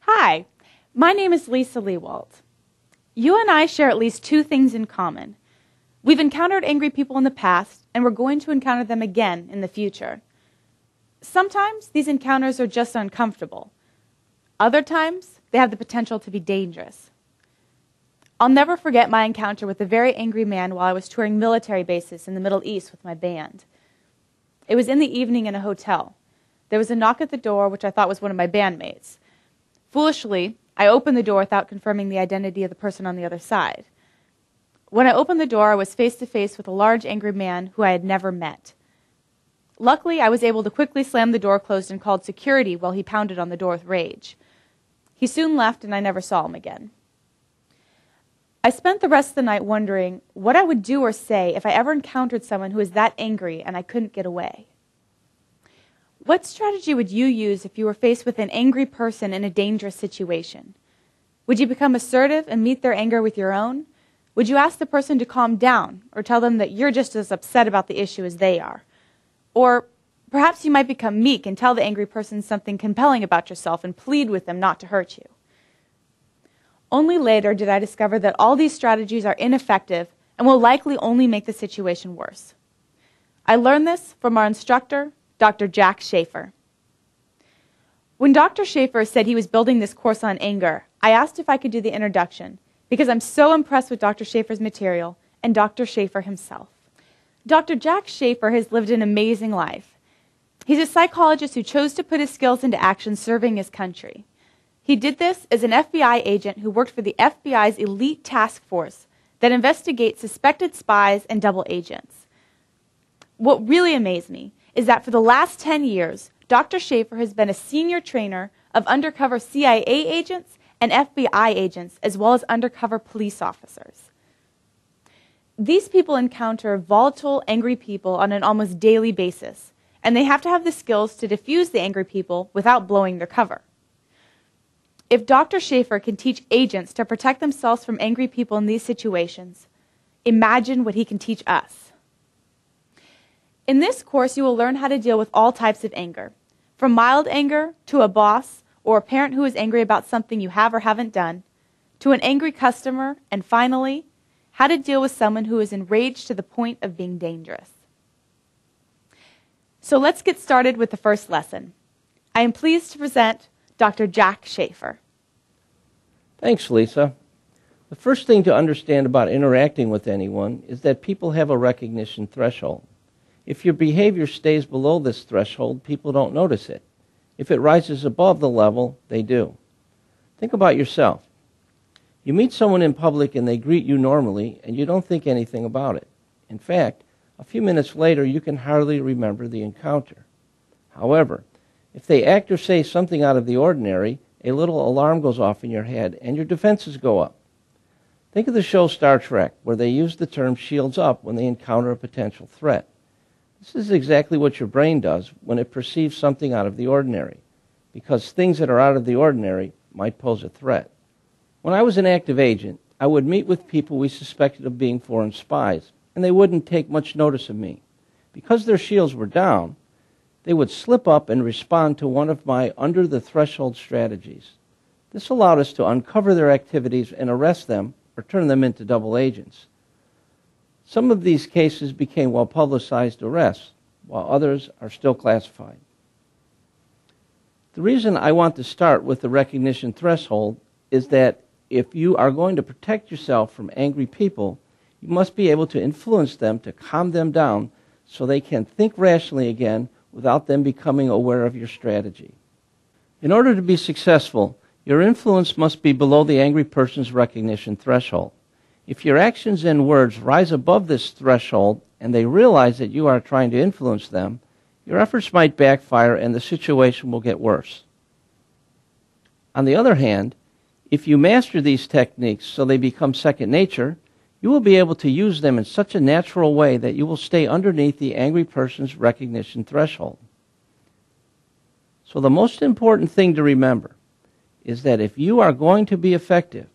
Hi, my name is Lisa Lewald. You and I share at least two things in common. We've encountered angry people in the past, and we're going to encounter them again in the future. Sometimes these encounters are just uncomfortable. Other times, they have the potential to be dangerous. I'll never forget my encounter with a very angry man while I was touring military bases in the Middle East with my band. It was in the evening in a hotel. There was a knock at the door, which I thought was one of my bandmates. Foolishly, I opened the door without confirming the identity of the person on the other side. When I opened the door, I was face to face with a large, angry man who I had never met. Luckily, I was able to quickly slam the door closed and called security while he pounded on the door with rage. He soon left, and I never saw him again. I spent the rest of the night wondering what I would do or say if I ever encountered someone who was that angry and I couldn't get away. What strategy would you use if you were faced with an angry person in a dangerous situation? Would you become assertive and meet their anger with your own? Would you ask the person to calm down or tell them that you're just as upset about the issue as they are? Or perhaps you might become meek and tell the angry person something compelling about yourself and plead with them not to hurt you. Only later did I discover that all these strategies are ineffective and will likely only make the situation worse. I learned this from our instructor, Dr. Jack Schafer. When Dr. Schafer said he was building this course on anger, I asked if I could do the introduction because I'm so impressed with Dr. Schafer's material and Dr. Schafer himself. Dr. Jack Schafer has lived an amazing life. He's a psychologist who chose to put his skills into action serving his country. He did this as an FBI agent who worked for the FBI's elite task force that investigates suspected spies and double agents. What really amazed me is that for the last 10 years, Dr. Schafer has been a senior trainer of undercover CIA agents and FBI agents, as well as undercover police officers. These people encounter volatile, angry people on an almost daily basis, and they have to have the skills to defuse the angry people without blowing their cover. If Dr. Schafer can teach agents to protect themselves from angry people in these situations, imagine what he can teach us. In this course, you will learn how to deal with all types of anger, from mild anger to a boss or a parent who is angry about something you have or haven't done, to an angry customer, and finally, how to deal with someone who is enraged to the point of being dangerous. So let's get started with the first lesson. I am pleased to present Dr. Jack Schafer. Thanks, Lisa. The first thing to understand about interacting with anyone is that people have a recognition threshold. If your behavior stays below this threshold, people don't notice it. If it rises above the level, they do. Think about yourself. You meet someone in public and they greet you normally, and you don't think anything about it. In fact, a few minutes later, you can hardly remember the encounter. However, if they act or say something out of the ordinary, a little alarm goes off in your head and your defenses go up. Think of the show Star Trek, where they use the term shields up when they encounter a potential threat. This is exactly what your brain does when it perceives something out of the ordinary, because things that are out of the ordinary might pose a threat. When I was an active agent, I would meet with people we suspected of being foreign spies, and they wouldn't take much notice of me. Because their shields were down, they would slip up and respond to one of my under-the-threshold strategies. This allowed us to uncover their activities and arrest them or turn them into double agents. Some of these cases became well-publicized arrests, while others are still classified. The reason I want to start with the recognition threshold is that if you are going to protect yourself from angry people, you must be able to influence them to calm them down so they can think rationally again without them becoming aware of your strategy. In order to be successful, your influence must be below the angry person's recognition threshold. If your actions and words rise above this threshold and they realize that you are trying to influence them, your efforts might backfire and the situation will get worse. On the other hand, if you master these techniques so they become second nature, you will be able to use them in such a natural way that you will stay underneath the angry person's recognition threshold. So the most important thing to remember is that if you are going to be effective,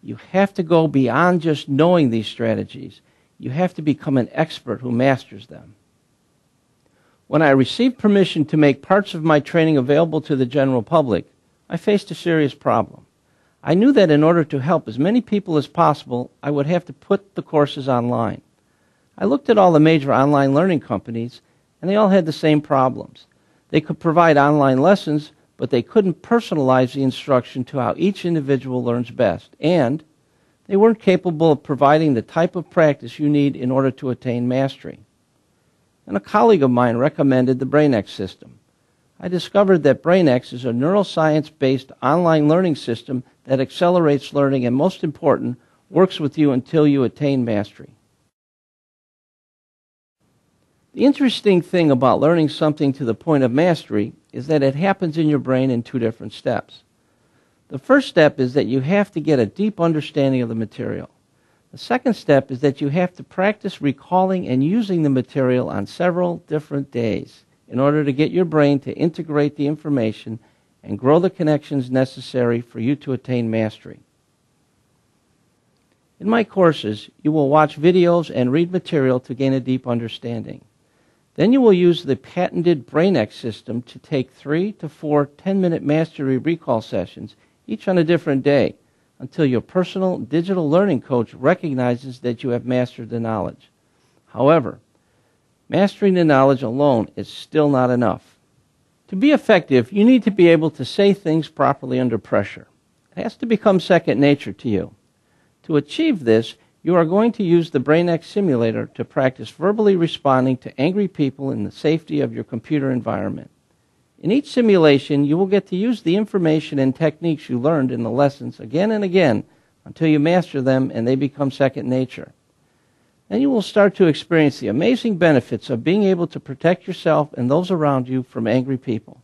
you have to go beyond just knowing these strategies. You have to become an expert who masters them. When I received permission to make parts of my training available to the general public, I faced a serious problem. I knew that in order to help as many people as possible, I would have to put the courses online. I looked at all the major online learning companies, and they all had the same problems. They could provide online lessons, but they couldn't personalize the instruction to how each individual learns best, and they weren't capable of providing the type of practice you need in order to attain mastery. And a colleague of mine recommended the BrainX system. I discovered that BrainX is a neuroscience-based online learning system that accelerates learning and, most important, works with you until you attain mastery. The interesting thing about learning something to the point of mastery is that it happens in your brain in two different steps. The first step is that you have to get a deep understanding of the material. The second step is that you have to practice recalling and using the material on several different days in order to get your brain to integrate the information and grow the connections necessary for you to attain mastery. In my courses, you will watch videos and read material to gain a deep understanding. Then you will use the patented BrainX system to take 3 to 4 10-minute mastery recall sessions, each on a different day, until your personal digital learning coach recognizes that you have mastered the knowledge. However, mastering the knowledge alone is still not enough. To be effective, you need to be able to say things properly under pressure. It has to become second nature to you. To achieve this, you are going to use the BrainX simulator to practice verbally responding to angry people in the safety of your computer environment. In each simulation, you will get to use the information and techniques you learned in the lessons again and again until you master them and they become second nature. Then you will start to experience the amazing benefits of being able to protect yourself and those around you from angry people.